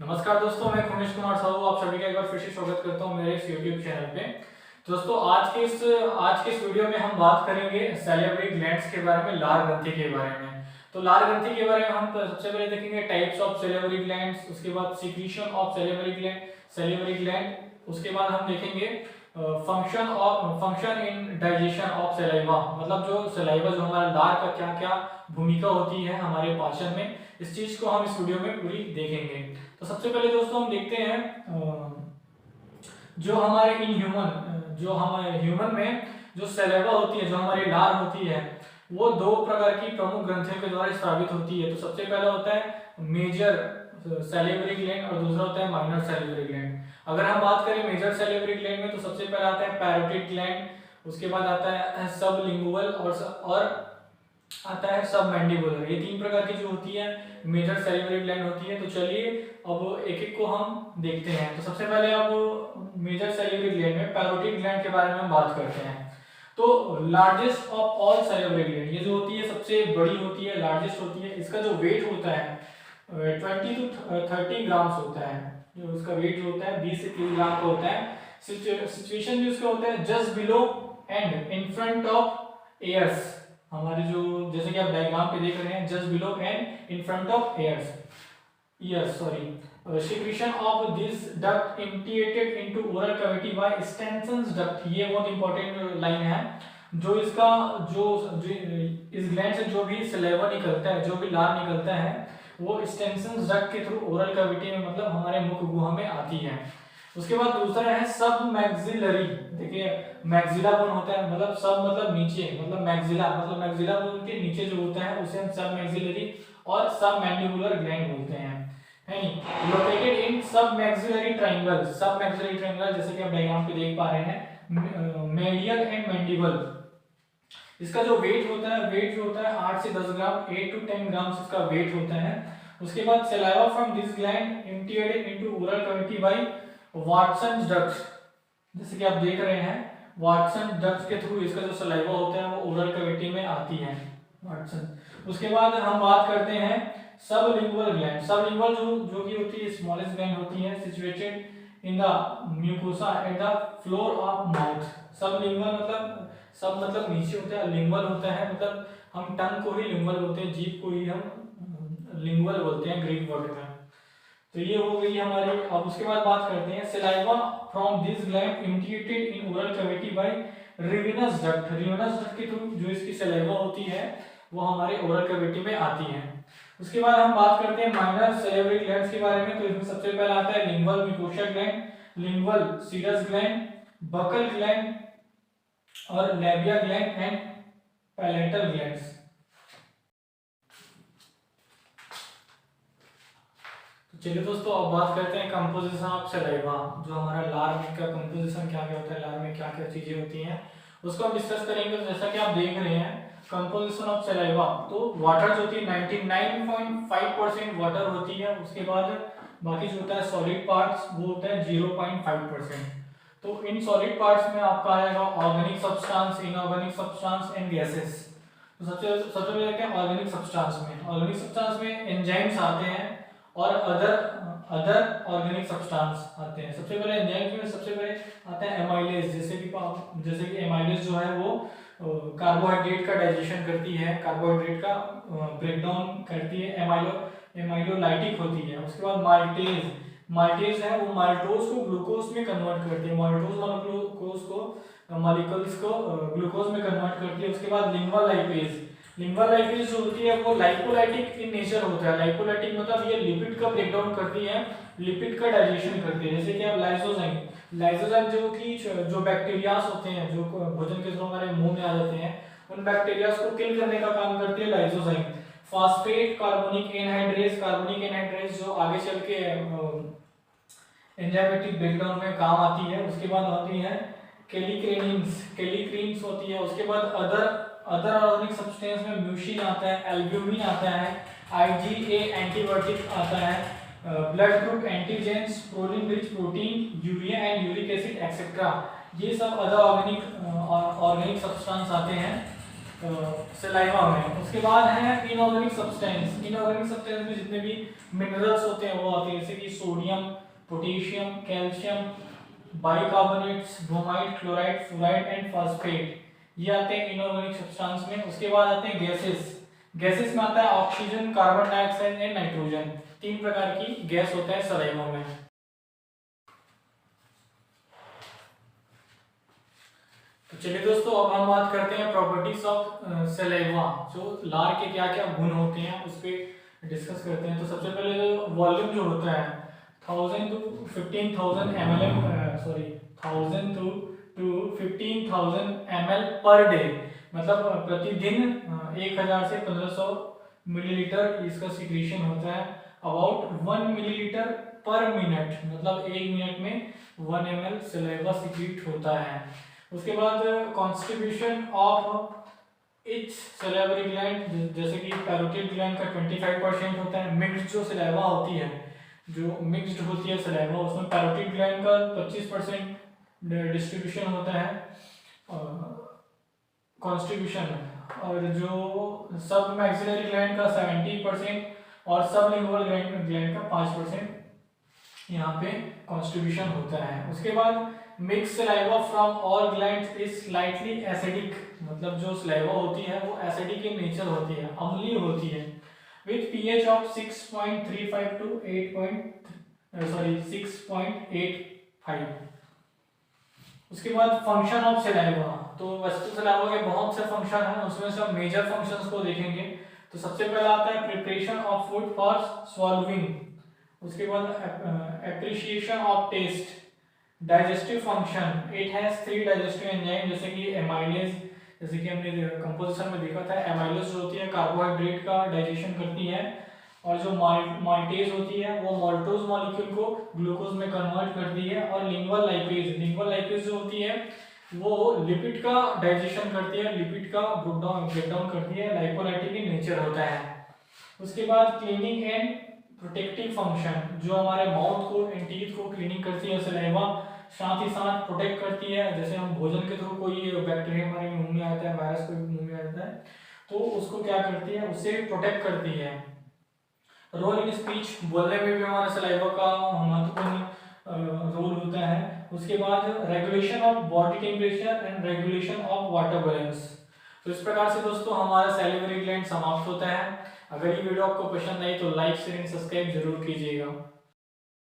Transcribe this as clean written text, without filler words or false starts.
नमस्कार दोस्तों, मैं खुमेश कुमार साहू आप सभी का एक बार फिर से स्वागत करता हूं मेरे इस यूट्यूब चैनल पे। दोस्तों आज के इस वीडियो में हम बात करेंगे सैलिवरी ग्लैंड्स के बारे में, लार ग्रंथि के बारे में। तो लार ग्रंथि के बारे में हम सबसे पहले देखेंगे टाइप्स ऑफ सैलिवरी ग्लैंड्स, उसके बाद सीक्रेशन ऑफ सैलिवरी ग्लैंड, उसके बाद हम देखेंगे function in digestion of saliva, मतलब जो सलाइवा जो हमारा लार का क्या क्या भूमिका होती है हमारे पाचन में, इस चीज को हम इस वीडियो में पूरी देखेंगे। तो सबसे पहले दोस्तों हम देखते हैं जो हमारे ह्यूमन में जो सलाइवा होती है, जो हमारी लार होती है, वो दो प्रकार की प्रमुख ग्रंथियों के द्वारा स्रावित होती है। तो सबसे पहला होता है मेजर सैलिवरी ग्लैंड और दूसरा होता है माइनर सैलिवरी ग्लैंड। अगर हम बात करें मेजर सैलिवरी ग्लैंड में, तो सबसे पहला आता है पैरोटिड ग्लैंड, उसके बाद आता है सबलिंगुअल और आता है सबमैंडिबुलर। ये तीन प्रकार की जो होती है मेजर सैलिवरी ग्लैंड होती है। तो चलिए अब एक एक को हम देखते हैं। तो सबसे पहले अब मेजर सैलिवरी ग्लैंड में पैरोटिड ग्लैंड के बारे में हम बात करते हैं। तो largest of all salivary gland, ये जो होती है सबसे बड़ी होती है, लार्जेस्ट होती है। इसका जो वेट होता है 20 to 30 ग्राम्स होता है। जो उसका वेट होता है 20 से 30 ग्राम का होता है। सिचुएशन जो उसका होता है just below and in front of ears, हमारे जो जैसे कि आप डायग्राम पे देख रहे हैं, just below and in front of ears secretion of this duct emptied into oral cavity by Stensen's duct। ये बहुत इंपॉर्टेंट लाइन है। जो इसका जो इस ग्लैंड से जो भी सलेवा निकलता है, जो भी लार निकलता है, वो स्टेंसन्स डक्ट के थ्रू ओरल कैविटी में, मतलब हमारे मुख गुहा में आती है। उसके बाद दूसरा है सब मैक्सिलरी। देखिए मैक्सिला बोन होता है, मतलब सब मतलब नीचे, मतलब मैक्सिला बोन के नीचे जो होता है उसे हम सब मैक्सिलरी और सब मैंडिबुलर ग्लैंड बोलते हैं, है नहीं। लोकेटेड इन सब मैक्सिलरी ट्रायंगल, जैसे कि आप डायग्राम पे देख पा रहे हैं, मेडियल एंड मैंडिबल। इसका जो वेट होता है 8 से 10 ग्राम, 8 to 10 ग्राम इसका वेट होता है। उसके बाद saliva from this gland emptied into oral cavity by Watson ducts, जैसे कि आप देख रहे हैं वाटसन डक्ट्स के थ्रू इसका जो सलाइवा होता है वो ओरल कैविटी में आती है, वाटसन। उसके बाद हम बात करते हैं सबलिंगुअल ग्लैंड। सबलिंगुअल जो की होती है स्मॉलेस्ट ग्लैंड होती है, situated in the mucosa at the floor of mouth. Sublingual मतलब नीचे होता है, लिंगुअल होता है मतलब हम टंग को ही लिंगुअल बोलते हैं, जीभ को ही हम लिंगुअल बोलते हैं ग्रीक वर्ड में। तो ये हो गई हमारी। अब उसके बाद बात करते हैं saliva from this gland emptied in oral cavity by Rivinus duct. Rivinus duct के थ्रू जो इसकी सलाइवा होती है वो हमारे ओरल कैविटी में आती है। उसके बाद हम बात करते हैं माइनर सैलिवरी ग्लैंड्स के बारे में। तो इसमें सबसे पहला आता है lingual mucosa gland, lingual serous gland, buccal gland और labial gland and palatal glands. चलिए दोस्तों अब बात करते हैं कंपोजिशन ऑफ सलाइवा। जो हमारा लार में का कंपोजिशन क्या क्या होता है, लार में क्या क्या चीजें होती हैं, उसको हम डिस्कस करेंगे। तो जैसा कि आप देख रहे हैं कंपोजिशन ऑफ सलाइवा, तो वाटर जो होती है 99.5% वाटर होती है। उसके बाद बाकी जो होता है सॉलिड पार्ट्स वो होता है 0.5%। तो इन सॉलिड पार्ट्स में आपका आएगा organic substance, inorganic substance and gases. तो सबसे पहले देखते हैं ऑर्गेनिक सब्सटेंस में एंजाइम्स आते हैं और अदर ऑर्गेनिक सब्सटेंस आते हैं। सबसे पहले एंजाइम्स में सबसे पहले आता है एमाइलेज। जैसे कि एमाइलेज जो है वो कार्बोहाइड्रेट का डाइजेशन करती है, कार्बोहाइड्रेट का ब्रेकडाउन करती है, एमाइलोलाइटिक होती है। उसके बाद माल्टेज है, वो माल्टोज को ग्लूकोज में कन्वर्ट करती है, माल्टोज मॉलिक्यूल्स को ग्लूकोज में कन्वर्ट करती है। उसके बाद लिंगुअल लाइपेज जो होती है वो लाइपोलाइटिक इन नेचर होता है। लाइपोलाइटिक मतलब ये लिपिड का ब्रेकडाउन करती है, लिपिड का डाइजेशन करती है। जैसे कि आप लाइसोजाइम जो बैक्टीरियाज होते हैं, जो भोजन के थ्रू हमारे मुंह में आ जाते हैं, उन बैक्टीरियाज को किल करने का काम करती है लाइसोजाइम। फॉस्फेट कार्बोनिक एनहाइड्रेज जो आगे चल के एंजाइमेटिक ब्रेकडाउन में काम आती है। उसके बाद आती है केलिक्रेन्स होती है। उसके बाद अदर ऑर्गेनिक सब्सटेंस में म्यूसिन आता है, एल्ब्यूमिन आता है, IgA एंटीबायोटिक आता है, blood group antigens, protein rich protein, urea and uric acid etcetera. ये सब अदर ऑर्गेनिक सब्सटेंस आते हैं। सलाइवा में। उसके बाद है इनऑर्गेनिक सब्सटेंस। इनऑर्गेनिक सब्सटेंस में जितने भी मिनरल्स होते हैं वो आते हैं, जैसे कि sodium, potassium, calcium, bicarbonates, bromide, chloride, fluoride and phosphate, ये आते हैं इनऑर्गेनिक सब्सटेंस में। उसके बाद आते हैं गैसेस। गैसेस में आता है oxygen, carbon dioxide and nitrogen. 3 प्रकार की गैस होते हैं सलाइवा में। तो चलिए दोस्तों, अब हम बात करते हैं प्रॉपर्टीज ऑफ सलाइवा, जो लार के क्या क्या गुण होते हैं उस पर डिस्कस करते हैं। तो सबसे पहले जो वॉल्यूम जो होता है 1000 to 15,000 ml, sorry 1000 to 15,000 ml per day, मतलब प्रतिदिन 1000 से 1500 मिलीलीटर इसका सिक्रीशन होता है। अबाउट 1 मिलीलीटर पर मिनट, मतलब 1 मिनट में 1 ml सलाइवा सिक्रीट होता है। उसके बाद constitution of each salivary gland, जैसे कि पैरोटिड ग्लैंड का 25% होता है। मिक्स्ड जो सलाइवा होती है, जो मिक्स्ड होती है सलाइवा, उसमें पैरोटिड ग्लैंड का 25% डिस्ट्रीब्यूशन होता है कॉन्स्टिट्यूशन में, और जो सब मैक्सिलरी ग्लैंड का 70% और सब लिंगुअल ग्लैंड का 5% यहाँ पे कॉन्स्टिट्यूशन होता है। उसके बाद mix saliva from all glands is slightly acidic, मतलब जो सलाइवा होती है वो एसिडिक इन नेचर होती है, अम्लीय होती है, विथ पीएच ऑफ 6.35 टू 6.85। उसके बाद फंक्शन ऑफ सलाइवा। तो वैसे तो सलाइवा के बहुत से फंक्शन हैं, उसमें से हम मेजर फंक्शंस को देखेंगे। तो सबसे पहला आता है preparation of food for swallowing. उसके बाद appreciation of taste, digestive function, it has 3 digestive enzyme, जैसे कि एमाइलेज, जैसे कि हमने कंपोजिशन में देखा था, एमाइलेज जो होती है कार्बोहाइड्रेट का डाइजेशन करती है, और जो माल्टेज होती है वो माल्टोज मॉलिक्यूल को ग्लूकोज में कन्वर्ट करती है, और लिंगुअल लाइपेज जो होती है वो लिपिड का डाइजेशन करती है, लिपिड का ब्रेकडाउन करती है, लाइपोलाइटिक इन नेचर होता है। उसके बाद क्लीनिंग एंड प्रोटेक्टिव फंक्शन, जो हमारे माउथ को एंड टीथ को क्लीनिंग करती है सलाइवा, साथ ही साथ प्रोटेक्ट करती है। जैसे हम भोजन के थ्रू कोई बैक्टीरिया हमारे मुंह में आता है, वायरस कोई मुंह में आता है, तो उसको क्या करती है, उससे प्रोटेक्ट करती है। रोल इन स्पीच, बोलने में भी हमारा सलाइवा का महत्वपूर्ण रोल होता है। उसके बाद regulation of body temperature and regulation of water balance. तो इस प्रकार से दोस्तों हमारा सैलिवरी ग्लैंड समाप्त होता है। अगर ये वीडियो आपको पसंद आई तो लाइक शेयर एंड सब्सक्राइब जरूर कीजिएगा।